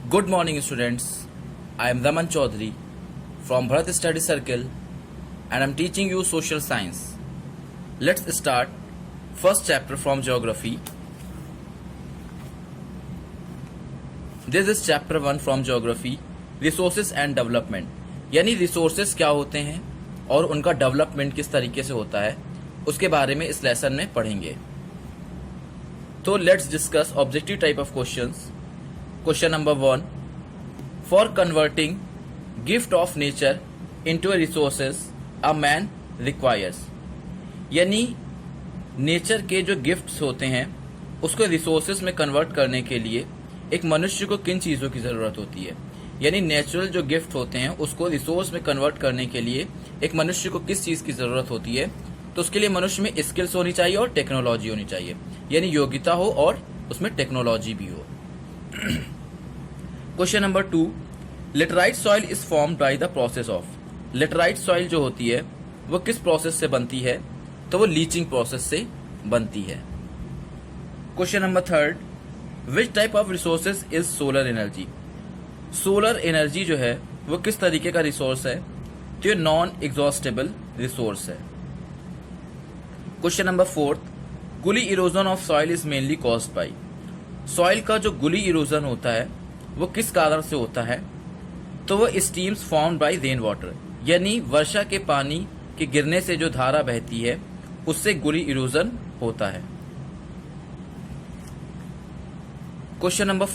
Good morning, students. I am Raman Chaudhary from Bharat Study Circle and I am teaching you social science. Let's start first chapter from geography. This is chapter 1 from geography, resources and development. यानी resources क्या होते हैं और उनका development किस तरीके से होता है उसके बारे में इस लेसन में पढ़ेंगे. तो let's discuss objective type of questions. Question number 1. For converting gift of nature into a resources, a man requires. यानी नेचर के जो गिफ्ट्स होते हैं उसको रिसोर्सेज में कन्वर्ट करने के लिए एक मनुष्य को किन चीज़ों की ज़रूरत होती है. यानी नेचुरल जो गिफ्ट होते हैं उसको रिसोर्स में कन्वर्ट करने के लिए एक मनुष्य को किस चीज़ की ज़रूरत होती है. तो उसके लिए मनुष्य में स्किल्स होनी चाहिए और टेक्नोलॉजी होनी चाहिए. यानी योग्यता हो और उसमें टेक्नोलॉजी भी हो. Question number 2. Laterite soil is formed by the process of. Laterite soil जो होती है वो किस प्रोसेस से बनती है. तो वो लीचिंग प्रोसेस से बनती है. Question number 3. Which type of resources is solar energy. Solar energy जो है वो किस तरीके का रिसोर्स है. तो ये नॉन एग्जॉस्टेबल रिसोर्स है. Question number 4. गुली erosion of soil is mainly caused by. Soil का जो गुली इरोजन होता है वो किस कारण से होता है. तो वो stems formed by rain water. यानी वर्षा के पानी के गिरने से जो धारा बहती है उससे गुली इरोजन होता है. Question number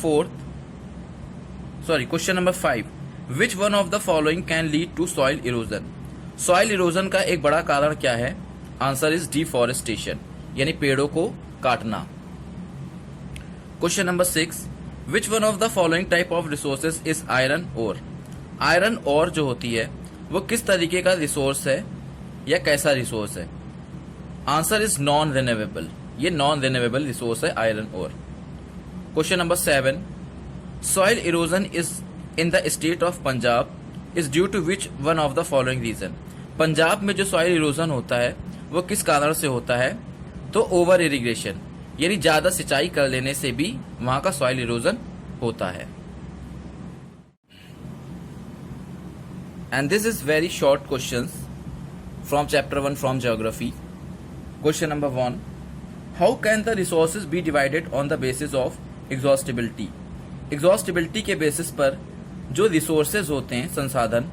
5. Which one of the following can lead to soil erosion. Soil erosion का एक बड़ा कारण क्या है. आंसर इज डिफॉरेस्टेशन यानी पेड़ों को काटना. Question number 6. Which one of the following type of resources is iron ore. Iron ore जो होती है वो किस तरीके का रिसोर्स है या कैसा रिसोर्स है. Answer is non renewable. ये नॉन रिन्यूएबल रिसोर्स है iron ore. Question number 7. Soil erosion is in the state of Punjab is due to which one of the following reason. Punjab में जो सॉइल इरोजन होता है वो किस कारण से होता है. तो ओवर इरिगेशन यानी ज्यादा सिंचाई कर लेने से भी वहां का सॉइल इरोजन होता है. And this is very short questions from chapter 1 from geography. Question number 1. How can the resources be divided on the basis of exhaustibility. Exhaustibility के बेसिस पर जो रिसोर्सेज होते हैं संसाधन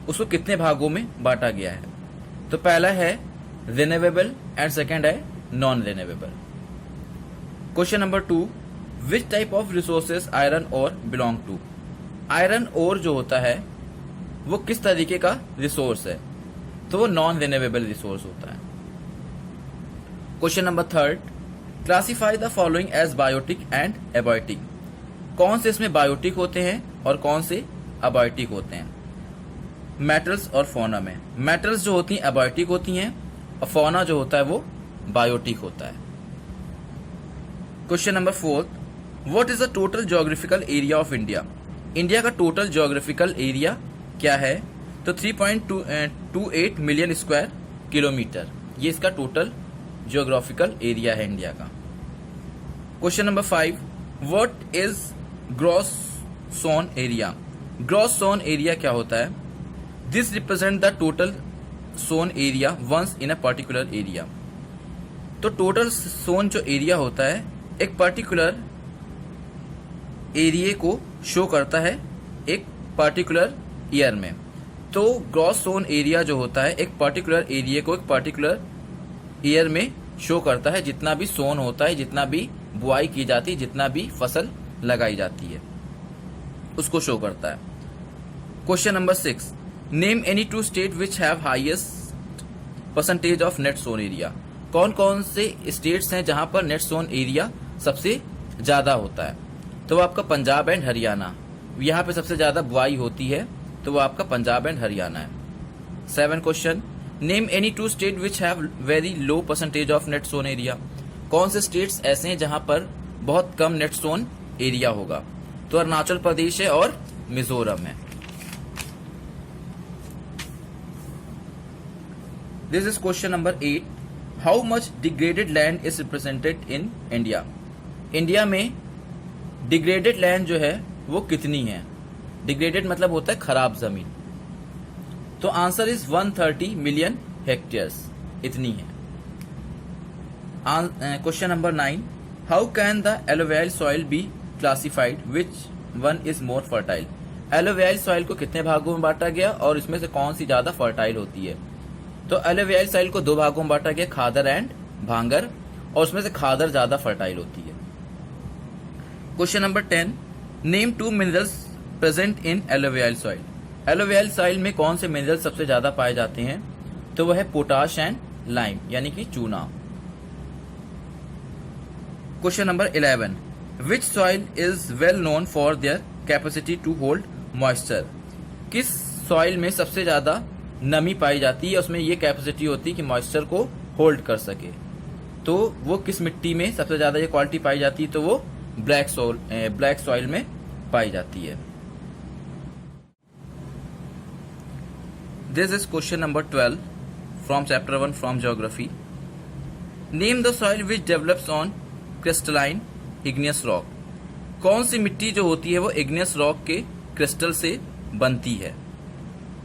उसको कितने भागों में बांटा गया है. तो पहला है रिन्यूएबल एंड सेकेंड है non renewable. Question number 2. Which type of resources iron ore belong to. Iron ore जो होता है वो किस तरीके का रिसोर्स है. तो वो नॉन रिन्यूएबल रिसोर्स होता है. Question number 3. Classify the following as biotic and abiotic. कौन से इसमें बायोटिक होते हैं और कौन से अबायोटिक होते हैं. मेटल्स और फौना में मेटल्स जो होती हैं एबायोटिक होती हैं और फौना जो होता है वो बायोटिक होता है. Question number 4. What is the total geographical area of India. India का टोटल ज्योग्राफिकल एरिया क्या है. तो 3.28 मिलियन स्क्वायर किलोमीटर ये इसका टोटल ज्योग्राफिकल एरिया है इंडिया का. Question number 5. What is gross sown area. Gross sown area क्या होता है. This represent the total sown area once in a particular area. तो टोटल सोन जो एरिया होता है एक पर्टिकुलर एरिया को शो करता है एक पर्टिकुलर ईयर में. तो ग्रॉस सोन एरिया जो होता है एक पर्टिकुलर एरिया को एक पर्टिकुलर ईयर में शो करता है. जितना भी सोन होता है जितना भी बुआई की जाती है जितना भी फसल लगाई जाती है उसको शो करता है. Question number 6. Name any two state which have highest percentage of net sown area. कौन कौन से स्टेट्स हैं जहां पर नेट सोन एरिया सबसे ज्यादा होता है. तो वो आपका पंजाब एंड हरियाणा. यहाँ पे सबसे ज्यादा बुआई होती है तो वो आपका पंजाब एंड हरियाणा है. 7 question. Name any two state which have very low percentage of net sown area. कौन से स्टेट्स ऐसे हैं जहां पर बहुत कम नेट सोन एरिया होगा. तो अरुणाचल प्रदेश है और मिजोरम है. This is question number 8. How much degraded land is represented in India. India में डिग्रेडेड लैंड जो है वो कितनी है। डिग्रेडेड मतलब होता है खराब जमीन। तो आंसर इज 130 मिलियन हेक्टेयर्स, इतनी है। Question number 9, how can the alluvial soil be classified, which one is more fertile. Alluvial soil को कितने भागों में बांटा गया और इसमें से कौन सी ज्यादा फर्टाइल होती है। तो एलोवियल सॉइल को 2 भागों में बांटा गया, खादर एंड भांगर, और उसमें से खादर ज्यादा फर्टाइल होती है। Question number 10, name 2 minerals present in alluvial soil. Alluvial soil में कौन से मिनरल सबसे ज्यादा पाए जाते हैं। तो वह है पोटाश एंड लाइम, यानी कि चूना। Question number 11, which soil is well known for their capacity to hold moisture. किस सॉइल में सबसे ज्यादा नमी पाई जाती है, उसमें ये कैपेसिटी होती है कि मॉइस्चर को होल्ड कर सके। तो वो किस मिट्टी में सबसे ज्यादा ये क्वालिटी पाई जाती है, तो वो ब्लैक सॉइल में पाई जाती है। This is question number 12 from chapter 1 from geography. Name the soil which develops on crystalline igneous rock. कौन सी मिट्टी जो होती है वो इग्नियस रॉक के क्रिस्टल से बनती है।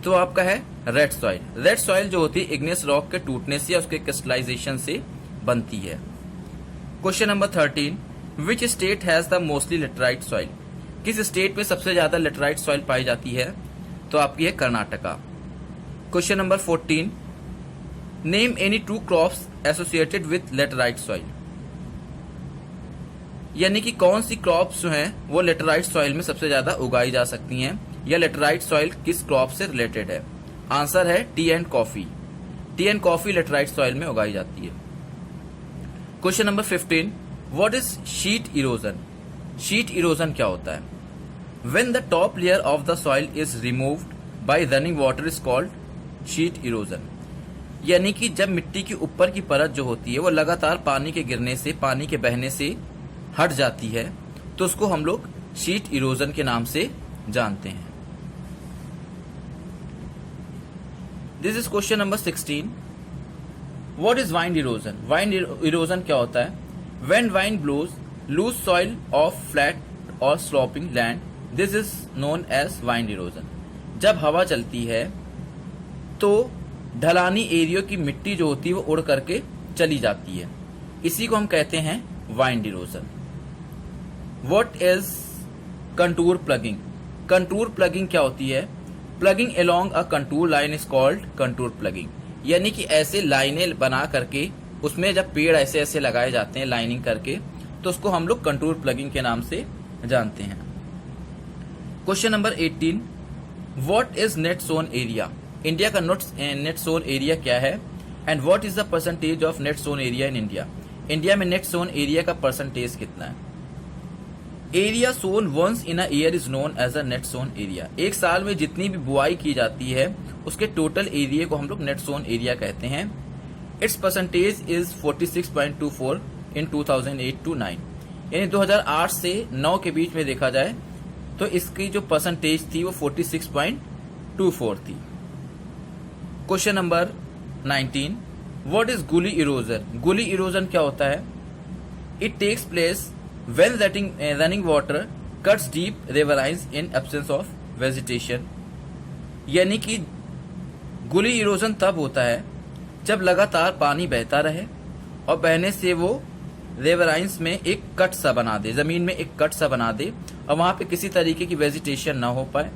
तो आपका है रेड सॉइल। रेड सॉइल जो होती है इग्नियस रॉक के टूटने से या उसके क्रिस्टलाइजेशन से बनती है। Question number 13, which state has the mostly laterite soil. किस स्टेट में सबसे ज्यादा लेटराइट सॉइल पाई जाती है। तो आपकी है Karnataka. Question number 14, name any 2 crops associated with laterite soil. यानी कि कौन सी क्रॉप्स जो हैं वो लेटराइट सॉइल में सबसे ज्यादा उगाई जा सकती हैं, या लेटराइट सॉइल किस क्रॉप से रिलेटेड है। आंसर है T and coffee. T and coffee laterite soil में उगाई जाती है। Question number 15, what is sheet erosion. Sheet erosion क्या होता है। When the top layer of the soil is removed by running water is called sheet erosion. यानी कि जब मिट्टी की ऊपर की परत जो होती है वो लगातार पानी के गिरने से, पानी के बहने से हट जाती है, तो उसको हम लोग शीट इरोजन के नाम से जानते हैं। This is question number 16, what is wind erosion. Wind erosion क्या होता है। When wind blows loose soil of flat और sloping land, this is known as wind erosion. जब हवा चलती है तो ढलानी एरियो की मिट्टी जो होती है वो उड़ करके चली जाती है, इसी को हम कहते हैं wind erosion. What is contour plugging. Contour plugging क्या होती है। Plugging along a contour line is called contour plugging. यानी कि ऐसे लाइनें बना करके उसमें जब पेड़ ऐसे ऐसे लगाए जाते हैं लाइनिंग करके, तो उसको हम लोग कंटूर प्लगिंग के नाम से जानते हैं। Question number 18, what is net sown area. India का नेट सोन एरिया क्या है, and what is the percentage of net sown area in India. India में नेट सोन एरिया का परसेंटेज कितना है। Area sown once in a year is known as a net sown area. एक साल में जितनी भी बुआई की जाती है उसके टोटल एरिया को हम लोग नेट सोन एरिया कहते हैं। It's percentage is 46.24 in 2008 to 9। यानी 2008 से 9 के बीच में देखा जाए तो इसकी जो परसेंटेज थी वो 46.24 थी। Question number 19, what is gully erosion. Gully erosion क्या होता है। It takes place when running water cuts deep riverines in absence of vegetation। यानी कि गुली इरोजन तब होता है जब लगातार पानी बहता रहे और बहने से वो रिवराइंस में एक कट सा बना दे, जमीन में एक कट सा बना दे, और वहां पे किसी तरीके की वेजिटेशन ना हो पाए,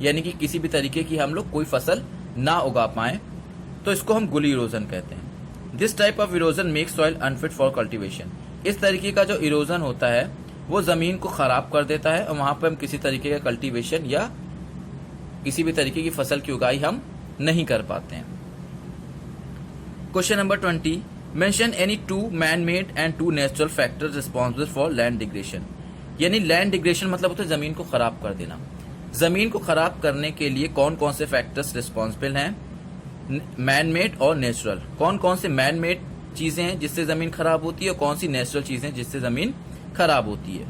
यानी कि किसी भी तरीके की हम लोग कोई फसल ना उगा पाए, तो इसको हम गुली इरोजन कहते हैं। This type of erosion makes soil unfit for cultivation. इस तरीके का जो इरोजन होता है वो जमीन को खराब कर देता है और वहां पर हम किसी तरीके का कल्टीवेशन या किसी भी तरीके की फसल की उगाई हम नहीं कर पाते हैं। Question number 20, mention any 2 man made and 2 natural factors responsible for land degradation. यानी लैंड डिग्रेडेशन मतलब होता है जमीन को खराब कर देना। जमीन को खराब करने के लिए कौन कौन से फैक्टर्स रिस्पॉन्सिबल हैं, मैन मेड और नेचुरल। कौन कौन से मैन मेड चीजें हैं जिससे जमीन खराब होती है और कौन सी नेचुरल चीजें जिससे जमीन खराब होती है।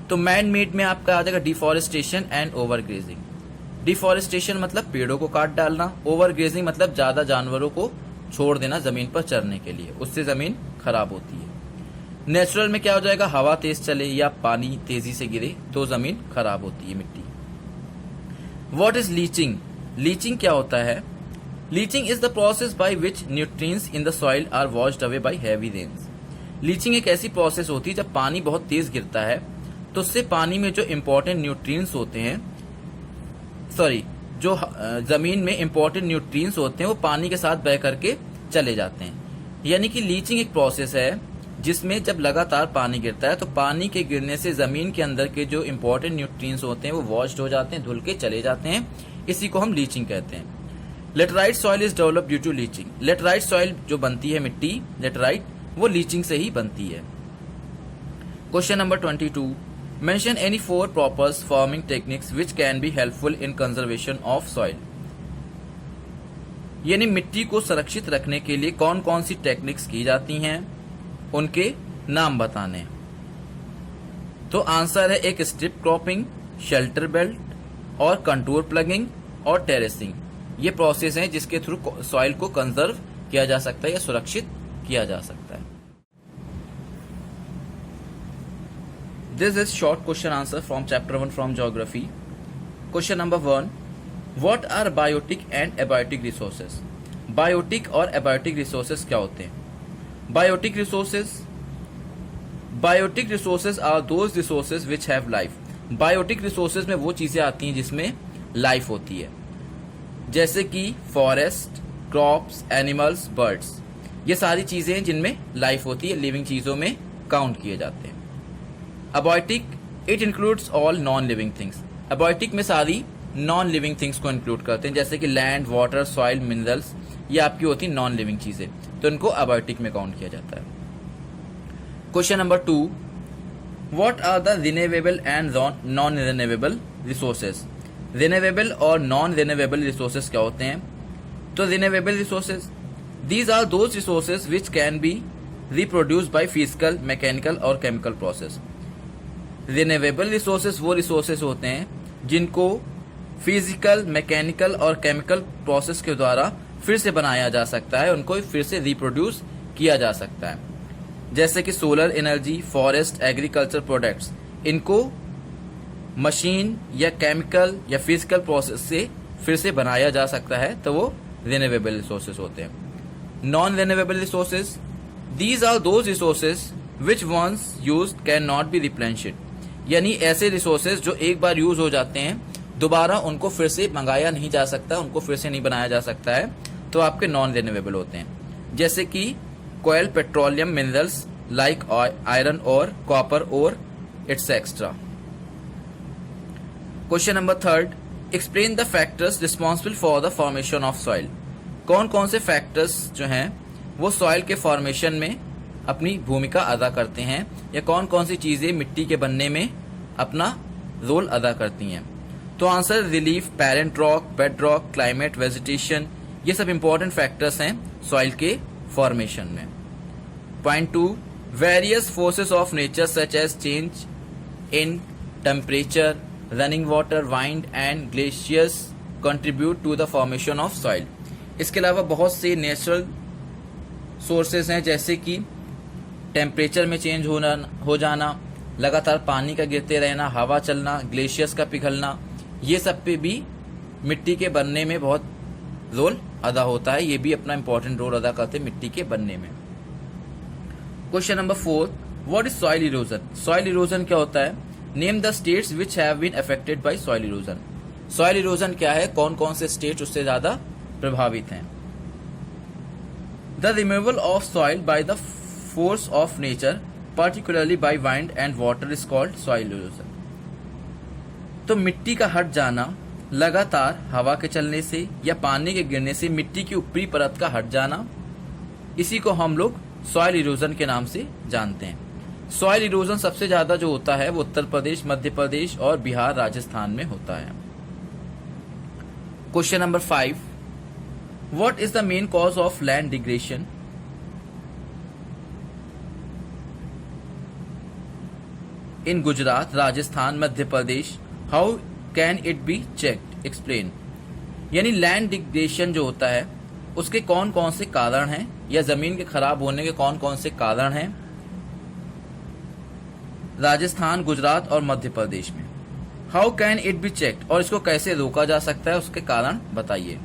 तो मैन मेड में आपका आ जाएगा deforestation and over grazing. Deforestation मतलब पेड़ों को काट डालना, ओवर ग्रेजिंग मतलब ज्यादा जानवरों को छोड़ देना जमीन पर चरने के लिए, उससे जमीन खराब होती है। नेचुरल में क्या हो जाएगा, हवा तेज चले या पानी तेजी से गिरे तो जमीन खराब होती है मिट्टी। What is leaching? लीचिंग क्या होता है? Leaching is the process by which nutrients in the soil are washed away by heavy rains. Leaching एक ऐसी प्रोसेस होती है जब पानी बहुत तेज गिरता है तो उससे पानी में जो इंपॉर्टेंट न्यूट्रिएंट्स होते हैं, जो जमीन में इंपॉर्टेंट न्यूट्रिएंट्स होते हैं वो पानी के साथ बह करके चले जाते हैं। यानी कि लीचिंग एक प्रोसेस है जिसमें जब लगातार पानी गिरता है तो पानी के गिरने से जमीन के अंदर के जो इंपॉर्टेंट न्यूट्रिएंट्स होते हैं वो वॉश्ड हो जाते हैं, धुल के चले जाते हैं। इसी को हम लीचिंग कहते हैं। Laterite soil is develop due to leaching. Laterite soil जो बनती है मिट्टी लेटराइट, वो लीचिंग से ही बनती है। Question number 22, mention any 4 proper farming techniques which can be helpful in conservation of soil. यानी मिट्टी को सुरक्षित रखने के लिए कौन कौन सी टेक्निक्स की जाती हैं, उनके नाम बताने। तो आंसर है एक स्ट्रिप क्रॉपिंग, शेल्टर बेल्ट और कंटूर प्लगिंग और टेरेसिंग। ये प्रोसेस है जिसके थ्रू सॉइल को कंजर्व किया जा सकता है या सुरक्षित किया जा सकता है। This is short question answer from chapter 1 from geography. Question number 1, what are biotic and abiotic resources? Biotic और एबायोटिक रिसोर्सेज क्या होते हैं? Biotic resources are those resources which have life. Biotic resources में वो चीजें आती हैं जिसमें लाइफ होती है, जैसे कि फॉरेस्ट, क्रॉप्स, एनिमल्स, बर्ड्स। ये सारी चीजें हैं जिनमें लाइफ होती है, लिविंग चीजों में काउंट किए जाते हैं। Abiotic, it includes all non living things. Abiotic में सारी नॉन लिविंग थिंग्स को इंक्लूड करते हैं, जैसे कि लैंड, वाटर, सॉइल, मिनरल्स। ये आपकी होती है नॉन लिविंग चीजें, तो इनको अबायोटिक में काउंट किया जाता है। Question number 2, what are the renewable and non renewable resources? Renewable और नॉन रिन्यूएबल रिसोर्सेज क्या होते हैं? तो renewable resources, these are those resources which can be reproduced by physical, mechanical और केमिकल प्रोसेस। रिन्यूएबल रिसोर्सेज वो resources होते हैं जिनको फिजिकल, मैकेनिकल और केमिकल प्रोसेस के द्वारा फिर से बनाया जा सकता है, उनको फिर से रिप्रोड्यूस किया जा सकता है। जैसे कि solar energy, forest, agriculture products, इनको मशीन या केमिकल या फिजिकल प्रोसेस से फिर से बनाया जा सकता है, तो वो रिन्यूएबल रिसोर्सेज होते हैं। Non renewable resources, these are those resources which once used can not be replenished. यानी ऐसे रिसोर्सेज जो एक बार यूज हो जाते हैं दोबारा उनको फिर से मंगाया नहीं जा सकता, उनको फिर से नहीं बनाया जा सकता है, तो आपके नॉन रिन्यूएबल होते हैं। जैसे कि कोयल, पेट्रोलियम, मिनरल्स लाइक आयरन और कॉपर और it's extra. Question number 3, explain the factors responsible for the formation of soil. कौन कौन से फैक्टर्स जो हैं वो सॉइल के फॉर्मेशन में अपनी भूमिका अदा करते हैं, या कौन कौन सी चीजें मिट्टी के बनने में अपना रोल अदा करती हैं? तो answer relief, parent rock, bed rock, climate, vegetation, ये सब इंपॉर्टेंट फैक्टर्स हैं सॉइल के फॉर्मेशन में। Point 2, various forces of nature such as change in temperature, running water, wind and glaciers contribute to the formation of soil. इसके अलावा बहुत से natural sources हैं, जैसे कि टेम्परेचर में चेंज हो जाना, लगातार पानी का गिरते रहना, हवा चलना, ग्लेशियर्स का पिघलना, ये सब पे भी मिट्टी के बनने में बहुत रोल अदा होता है। ये भी अपना इंपॉर्टेंट रोल अदा करते हैं मिट्टी के बनने में। Question number 4, what is soil erosion? Soil erosion क्या होता है? Name the states which have been affected by soil erosion. Soil erosion क्या है, कौन कौन से स्टेट उससे ज्यादा प्रभावित हैं? The removal of soil by the force of nature, particularly by wind and water is called soil erosion। तो मिट्टी का हट जाना लगातार हवा के चलने से या पानी के गिरने से मिट्टी की ऊपरी परत का हट जाना, इसी को हम लोग सॉइल इरोजन के नाम से जानते हैं। सॉइल इरोजन सबसे ज्यादा जो होता है वो उत्तर प्रदेश, मध्य प्रदेश और बिहार, राजस्थान में होता है। Question number 5, what is the main cause of land degradation? In Gujarat, Rajasthan, Madhya Pradesh, how can it be checked? Explain. यानी लैंड डिग्रेडेशन जो होता है उसके कौन कौन से कारण हैं, या जमीन के खराब होने के कौन कौन से कारण हैं, राजस्थान, गुजरात और मध्य प्रदेश में। How can it be checked, और इसको कैसे रोका जा सकता है, उसके कारण बताइए।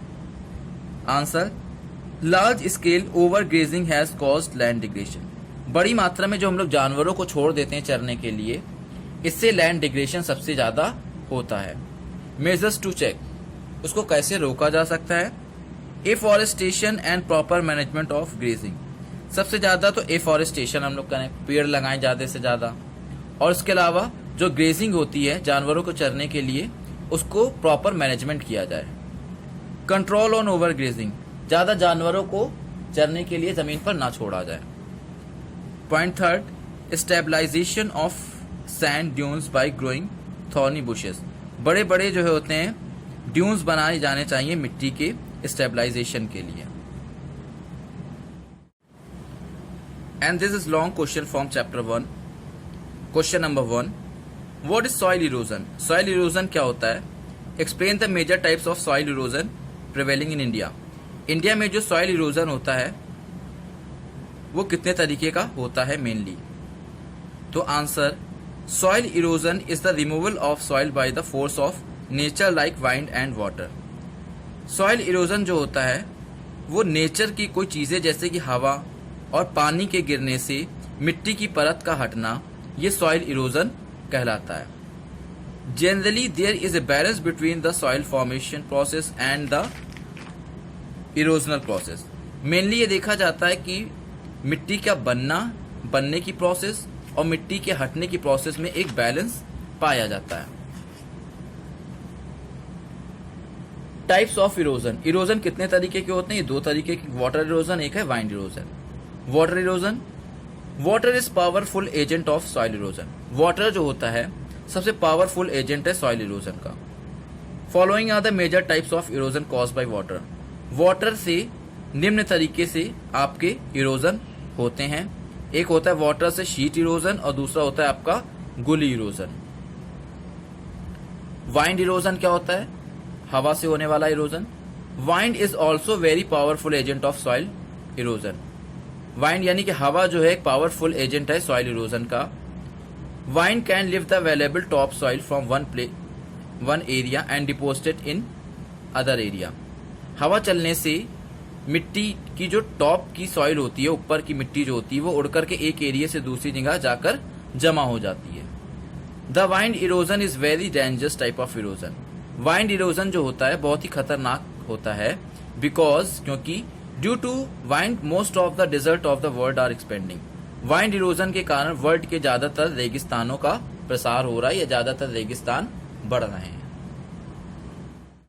Answer, large scale over grazing has caused land degradation. बड़ी मात्रा में जो हम लोग जानवरों को छोड़ देते हैं चरने के लिए, इससे लैंड डिग्रेडेशन सबसे ज्यादा होता है। मेजर्स टू चेक, उसको कैसे रोका जा सकता है। Afforestation and proper management of grazing, सबसे ज्यादा तो एफॉरेस्टेशन हम लोग करें, पेड़ लगाएं ज्यादा से ज्यादा, और इसके अलावा जो ग्रेजिंग होती है जानवरों को चरने के लिए, उसको प्रॉपर मैनेजमेंट किया जाए। कंट्रोल ऑन ओवर ग्रेजिंग, ज्यादा जानवरों को चरने के लिए जमीन पर ना छोड़ा जाए। Point third, stabilization of sand dunes by growing thorny bushes. बड़े बड़े जो होते हैं ड्यून्स बनाए जाने चाहिए मिट्टी के स्टेबलाइजेशन के लिए। And this is long question from chapter 1। Question number 1, what is soil erosion. Soil erosion क्या होता है। Explain the major types of soil erosion prevailing in India. India में जो सॉइल इरोजन होता है वो कितने तरीके का होता है मेनली। तो answer, soil erosion is the removal of soil by the force of nature like wind and water. Soil erosion जो होता है वो नेचर की कोई चीजें जैसे कि हवा और पानी के गिरने से मिट्टी की परत का हटना, ये सॉइल इरोजन कहलाता है। Generally there is a balance between the soil formation process and the erosional process. Mainly ये देखा जाता है कि मिट्टी का बनने की प्रोसेस और मिट्टी के हटने की प्रोसेस में एक बैलेंस पाया जाता है। Types of erosion. इरोजन कितने तरीके के होते हैं, ये दो तरीके के, वाटर इरोजन एक है wind erosion. Water erosion, water is powerful agent of soil erosion. Water जो होता है सबसे पावरफुल एजेंट है सॉइल इरोजन का। Following are the major types of erosion caused by water. Water से निम्न तरीके से आपके इरोजन होते हैं। एक होता है वाटर से शीट इरोजन और दूसरा होता है आपका गुली इरोजन। वाइंड इरोजन क्या होता है, हवा से होने वाला erosion. Wind is also very powerful agent of soil erosion. Wind यानी कि हवा जो है एक पावरफुल एजेंट है सॉइल इरोजन का। Wind can lift the available top soil from one area and deposit in other area. हवा चलने से मिट्टी की जो टॉप की सॉइल होती है, ऊपर की मिट्टी जो होती है, वो उड़कर के एक एरिया से दूसरी जगह जाकर जमा हो जाती है। The wind erosion is very dangerous type of erosion. Wind erosion जो होता है बहुत ही खतरनाक होता है, बिकॉज क्योंकि due to wind most of the desert of the world are expanding. Wind erosion के कारण वर्ल्ड के ज्यादातर रेगिस्तानों का प्रसार हो रहा है या ज्यादातर रेगिस्तान बढ़ रहे हैं।